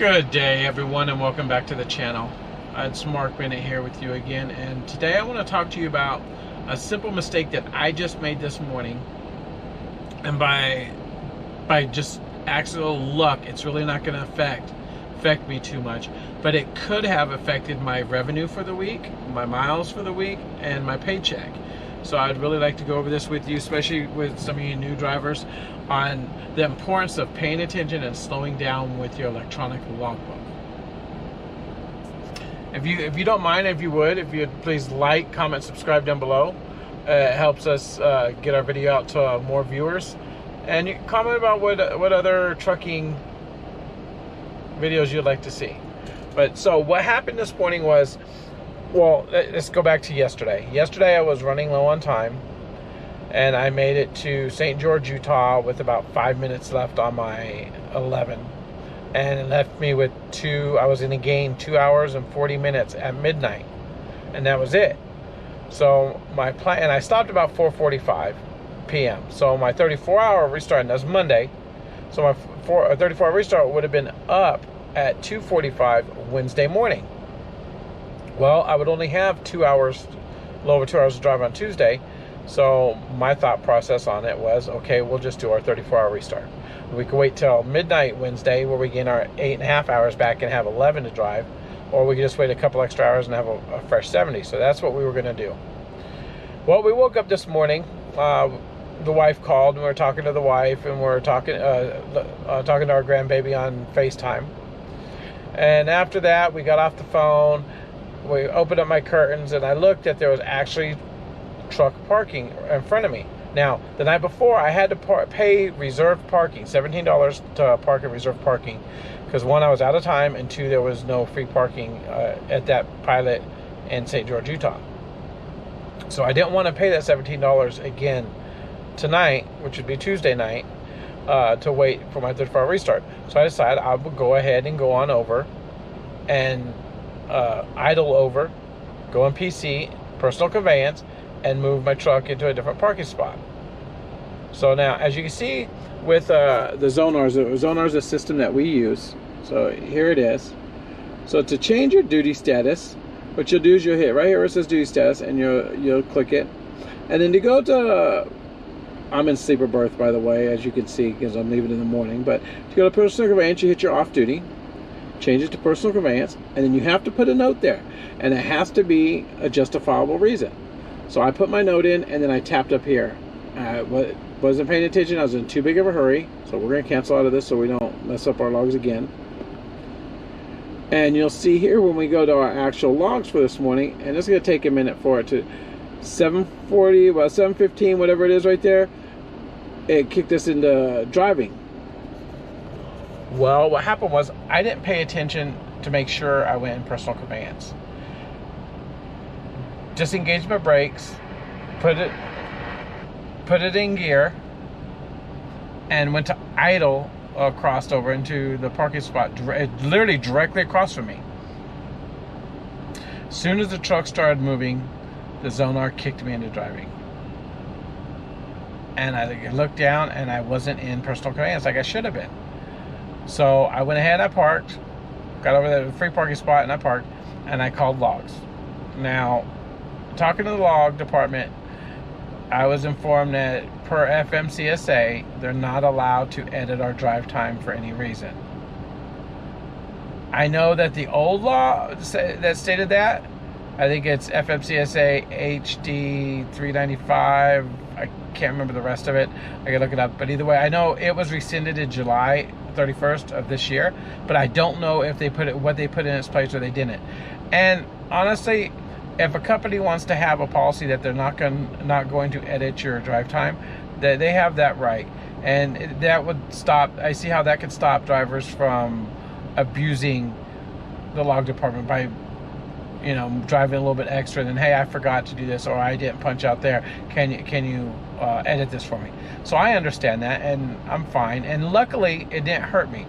Good day, everyone, and welcome back to the channel. It's Mark Bennett here with you again, and today I want to talk to you about a simple mistake that I just made this morning. And by just accidental luck, it's really not going to affect me too much, but it could have affected my revenue for the week, my miles for the week, and my paycheck. So I'd really like to go over this with you, especially with some of you new drivers, on the importance of paying attention and slowing down with your electronic logbook. If you don't mind, if you'd please like, comment, subscribe down below. It helps us get our video out to more viewers. And you can comment about what other trucking videos you'd like to see. But so what happened this morning was, well, let's go back to yesterday. Yesterday I was running low on time, and I made it to St. George, Utah with about 5 minutes left on my 11. And it left me with I was going to gain 2 hours and 40 minutes at midnight. And that was it. So my plan, and I stopped about 4:45 p.m. So my 34-hour restart, and that was Monday. So my 34-hour restart would have been up at 2:45 Wednesday morning. Well, I would only have 2 hours, a little over 2 hours to drive on Tuesday. So my thought process on it was, okay, we'll just do our 34-hour restart. We could wait till midnight Wednesday where we gain our 8.5 hours back and have 11 to drive, or we could just wait a couple extra hours and have a fresh 70. So that's what we were going to do. Well, we woke up this morning. The wife called, and we were talking to the wife, and we were talking to our grandbaby on FaceTime. And after that, we got off the phone. We opened up my curtains, and I looked that there was actually truck parking in front of me. Now, the night before, I had to pay reserved parking, $17 to park at reserved parking, because one, I was out of time, and two, there was no free parking at that pilot in St. George, Utah. So I didn't want to pay that $17 again tonight, which would be Tuesday night, to wait for my 34-hour restart. So I decided I would go ahead and go on over and idle over, go on PC, personal conveyance, and move my truck into a different parking spot. So now, as you can see with the Zonar is a system that we use. So here it is. So to change your duty status, what you'll do is you'll hit right here where it says duty status, and you'll click it. And then to go to, I'm in sleeper berth, by the way, as you can see, because I'm leaving in the morning. But to go to personal conveyance, you hit your off duty, change it to personal conveyance, and then you have to put a note there, and it has to be a justifiable reason. So I put my note in, and then I tapped up here. I wasn't paying attention. I was in too big of a hurry, so we're going to cancel out of this so we don't mess up our logs again. And you'll see here when we go to our actual logs for this morning, and it's going to take a minute for it to 7:40, well 7:15, whatever it is right there, it kicked us into driving. Well, what happened was I didn't pay attention to make sure I went in personal conveyance. Disengaged my brakes, put it in gear, and went to idle, crossed over into the parking spot, literally directly across from me. As soon as the truck started moving, the Zonar kicked me into driving. And I looked down, and I wasn't in personal conveyance like I should have been. So I went ahead, I parked, got over the free parking spot, and I parked, and I called logs. Now, talking to the log department, I was informed that per FMCSA, they're not allowed to edit our drive time for any reason. I know that the old law that stated that, I think it's FMCSA HD 395. I can't remember the rest of it. I gotta look it up. But either way, I know it was rescinded in July 31st of this year. But I don't know if what they put in its place or they didn't. And honestly, if a company wants to have a policy that they're not going to edit your drive time, that they have that right, and that would stop. I see how that could stop drivers from abusing the log department by, driving a little bit extra. Than, hey, I forgot to do this, or I didn't punch out there. Can you edit this for me? So I understand that, and I'm fine. And luckily, it didn't hurt me.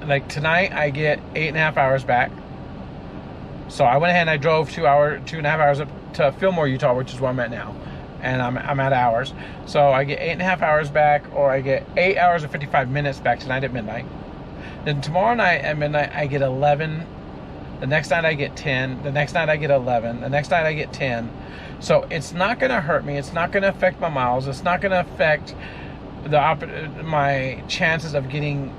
Like tonight, I get 8.5 hours back. So I went ahead and I drove 2.5 hours up to Fillmore, Utah, which is where I'm at now. And I'm at hours. So I get 8.5 hours back, or I get 8 hours and 55 minutes back tonight at midnight. Then tomorrow night at midnight I get 11. The next night I get 10. The next night I get 11. The next night I get 10. So it's not going to hurt me. It's not going to affect my miles. It's not going to affect my chances of getting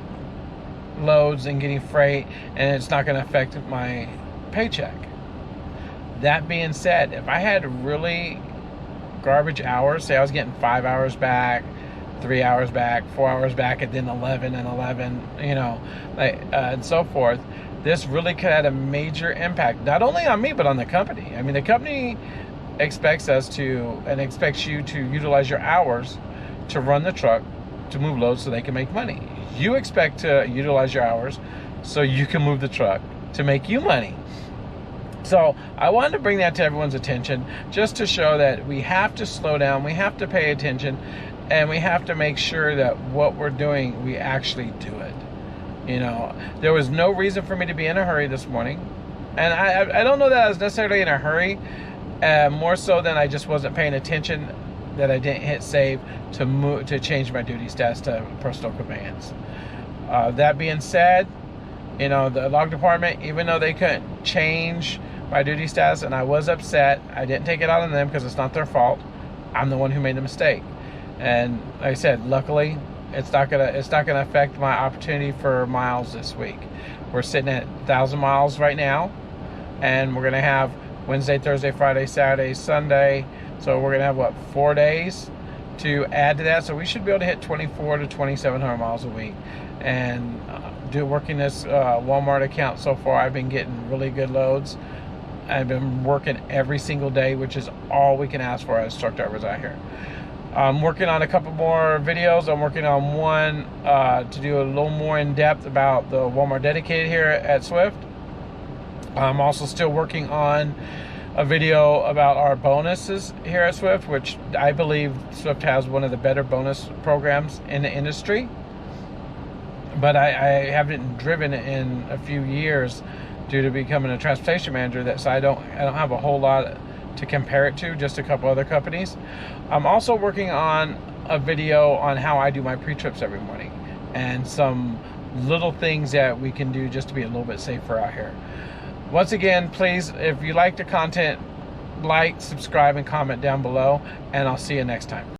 loads and getting freight, and it's not going to affect my paycheck. That being said, if I had really garbage hours, say I was getting 5 hours back, 3 hours back, 4 hours back, and then 11 and 11, and so forth, this really could have a major impact, not only on me, but on the company. I mean, the company expects you to utilize your hours to run the truck, to move loads so they can make money. You expect to utilize your hours so you can move the truck to make you money. So I wanted to bring that to everyone's attention, just to show that we have to slow down, we have to pay attention, and we have to make sure that what we're doing, we actually do it. There was no reason for me to be in a hurry this morning. And I don't know that I was necessarily in a hurry, more so than I just wasn't paying attention, that I didn't hit save to change my duty status to personal conveyance. That being said, the log department, even though they couldn't change my duty status, and I was upset, I didn't take it out on them because it's not their fault. I'm the one who made the mistake. And like I said, luckily, it's not gonna affect my opportunity for miles this week. We're sitting at 1,000 miles right now, and we're gonna have Wednesday, Thursday, Friday, Saturday, Sunday. So we're gonna have 4 days to add to that. So we should be able to hit 2,400 to 2,700 miles a week. And working this Walmart account so far, I've been getting really good loads. I've been working every single day, which is all we can ask for as truck drivers out here. I'm working on a couple more videos. I'm working on one to do a little more in depth about the Walmart dedicated here at Swift. I'm also still working on a video about our bonuses here at Swift, which I believe Swift has one of the better bonus programs in the industry. But I haven't driven in a few years due to becoming a transportation manager, so I don't have a whole lot to compare it to, just a couple other companies. I'm also working on a video on how I do my pre-trips every morning, and some little things that we can do just to be a little bit safer out here. Once again, please, if you like the content, like, subscribe, and comment down below, and I'll see you next time.